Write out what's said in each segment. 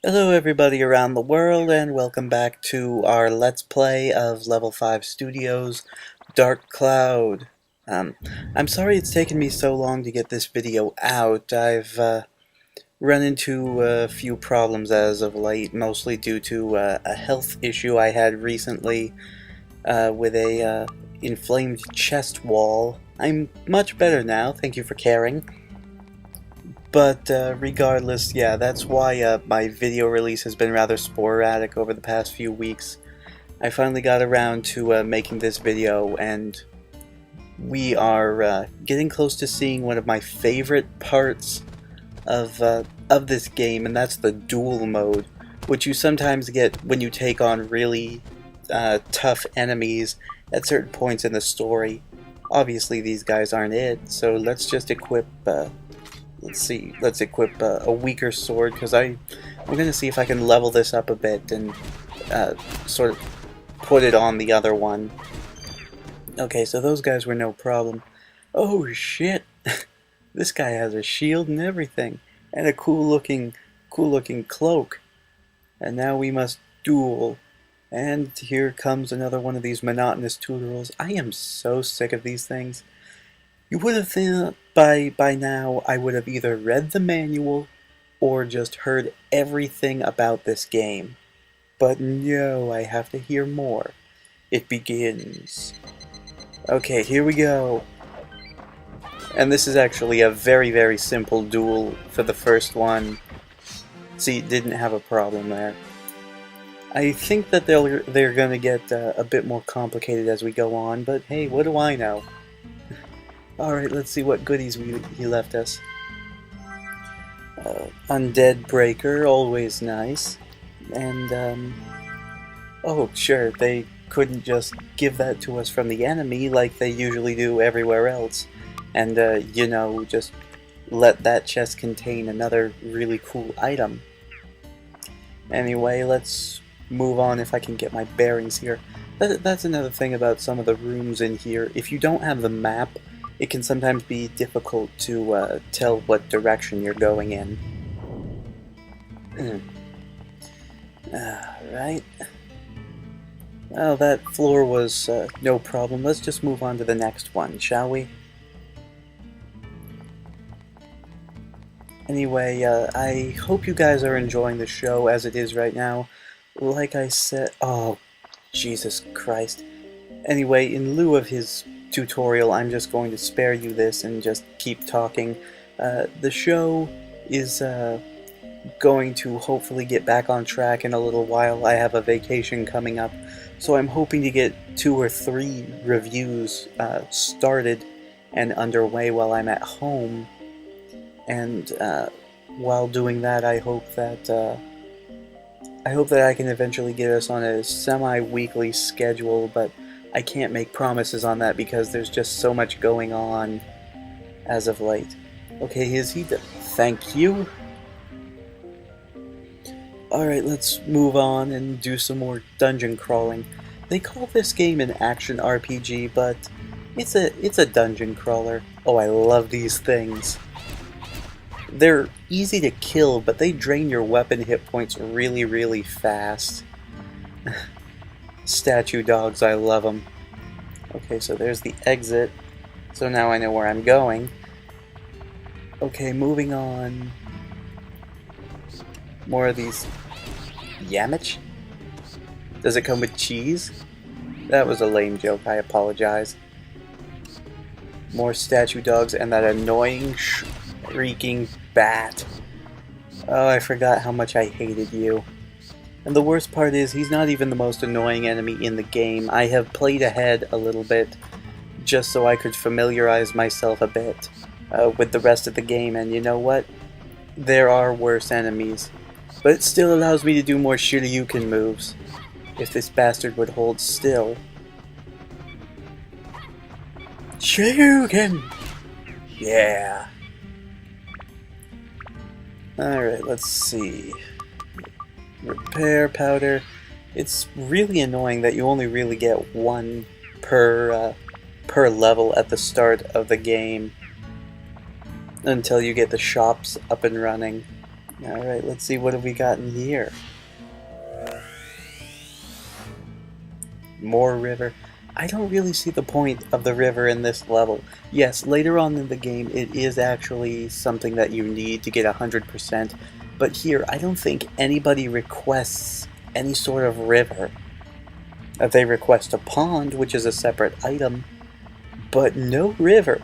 Hello everybody around the world and welcome back to our Let's Play of Level 5 Studios Dark Cloud. Um, I'm sorry it's taken me so long to get this video out. I've run into a few problems as of late, mostly due to a health issue I had recently with a inflamed chest wall. I'm much better now, thank you for caring. But regardless, yeah, that's why my video release has been rather sporadic over the past few weeks. I finally got around to making this video, and we are getting close to seeing one of my favorite parts of this game, and that's the duel mode, which you sometimes get when you take on really tough enemies at certain points in the story. Obviously, these guys aren't it, so let's just equip. Let's equip a weaker sword, because I'm gonna see if I can level this up a bit and sort of put it on the other one. Okay, so those guys were no problem. Oh shit! This guy has a shield and everything, and a cool looking cloak. And now we must duel. And here comes another one of these monotonous tutorials. I am so sick of these things. You would have thought by now I would have either read the manual or just heard everything about this game. But no, I have to hear more. It begins. Okay, here we go. And this is actually a very simple duel for the first one. See, didn't have a problem there. I think that they're gonna get a bit more complicated as we go on, but hey, what do I know? Alright, let's see what goodies he left us. Undead Breaker, always nice. And, oh, sure, they couldn't just give that to us from the enemy like they usually do everywhere else. And, you know, just let that chest contain another really cool item. Anyway, let's move on if I can get my bearings here. That's another thing about some of the rooms in here. If you don't have the map, it can sometimes be difficult to tell what direction you're going in. Alright. Well, that floor was no problem. Let's just move on to the next one, shall we? Anyway, I hope you guys are enjoying the show as it is right now. Like I said... Oh, Jesus Christ. Anyway, in lieu of his tutorial, I'm just going to spare you this and just keep talking. The show is going to hopefully get back on track in a little while. I have a vacation coming up, so I'm hoping to get 2 or 3 reviews started and underway while I'm at home. And while doing that, I hope that I can eventually get us on a semi-weekly schedule, but I can't make promises on that because there's just so much going on as of late. Okay, is he thank you. Alright, let's move on and do some more dungeon crawling. They call this game an action RPG, but it's a dungeon crawler. Oh, I love these things. They're easy to kill, but they drain your weapon hit points really fast. Statue dogs, I love them. Okay, so there's the exit. So now I know where I'm going. Okay, moving on. More of these... Yamich? Does it come with cheese? That was a lame joke, I apologize. More statue dogs and that annoying shrieking bat. Oh, I forgot how much I hated you. And the worst part is, he's not even the most annoying enemy in the game. I have played ahead a little bit, just so I could familiarize myself a bit with the rest of the game, and you know what? There are worse enemies. But it still allows me to do more Shoryuken moves, if this bastard would hold still. Shoryuken! Yeah! Alright, let's see... Repair powder. It's really annoying that you only really get 1 per level at the start of the game until you get the shops up and running. Alright, let's see what have we got in here. More river. I don't really see the point of the river in this level. Yes, later on in the game it is actually something that you need to get 100%, but here I don't think anybody requests any sort of river. They request a pond, which is a separate item, but no river.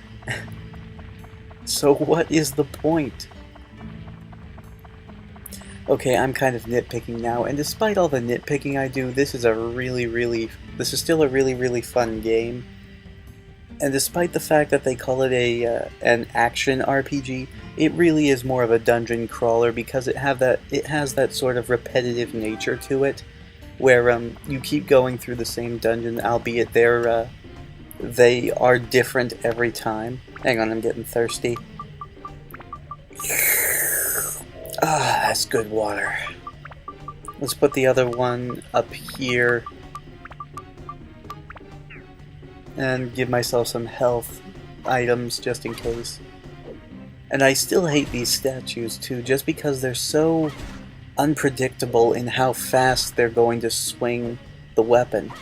So what is the point? Okay, I'm kind of nitpicking now, and despite all the nitpicking I do, this is still a really fun game. And despite the fact that they call it an action RPG, it really is more of a dungeon crawler because it has that sort of repetitive nature to it, where you keep going through the same dungeon, albeit they are different every time. Hang on, I'm getting thirsty. Ah, that's good water. Let's put the other one up here and give myself some health items just in case. And I still hate these statues too, just because they're so unpredictable in how fast they're going to swing the weapon.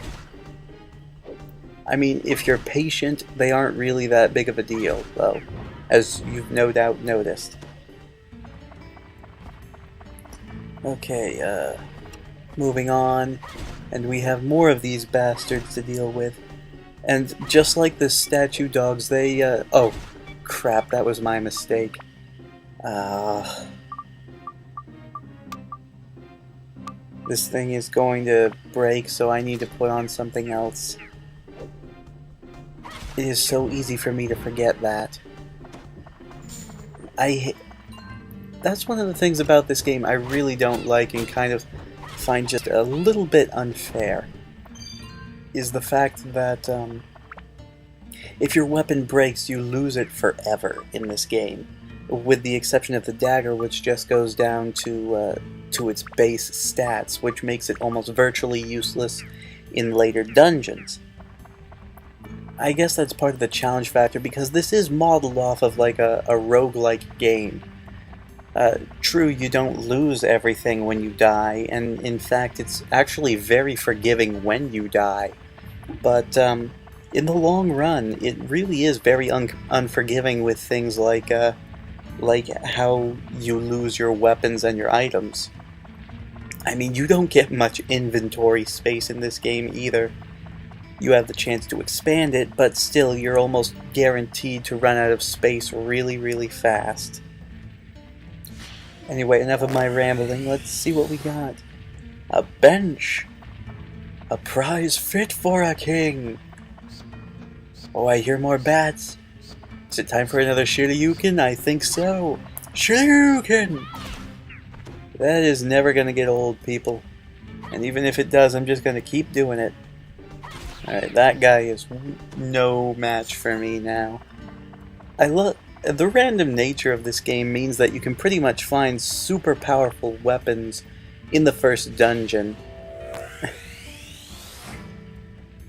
I mean, if you're patient, they aren't really that big of a deal, though, as you've no doubt noticed. Okay, moving on, and we have more of these bastards to deal with. And just like the statue dogs, they, oh, crap, that was my mistake. This thing is going to break, so I need to put on something else. It is so easy for me to forget that. That's one of the things about this game I really don't like and kind of find just a little bit unfair, is the fact that if your weapon breaks, you lose it forever in this game, with the exception of the dagger, which just goes down to its base stats, which makes it almost virtually useless in later dungeons. I guess that's part of the challenge factor, because this is modeled off of like a roguelike game. True, you don't lose everything when you die, and in fact it's actually very forgiving when you die. But in the long run, it really is very unforgiving with things like how you lose your weapons and your items. I mean, you don't get much inventory space in this game either. You have the chance to expand it, but still you're almost guaranteed to run out of space really fast. Anyway, enough of my rambling, let's see what we got. A bench! A prize fit for a king! Oh, I hear more bats. Is it time for another Shoryuken? I think so. Shoryuken! That is never gonna get old, people. And even if it does, I'm just gonna keep doing it. Alright, that guy is no match for me now. The random nature of this game means that you can pretty much find super powerful weapons in the first dungeon.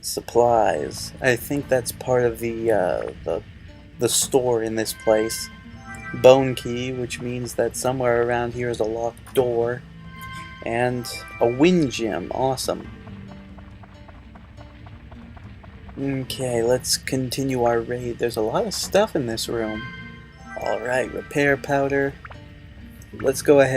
Supplies. I think that's part of the store in this place. Bone key, which means that somewhere around here is a locked door. And a wind gem. Awesome. Okay, let's continue our raid. There's a lot of stuff in this room. Alright, repair powder. Let's go ahead.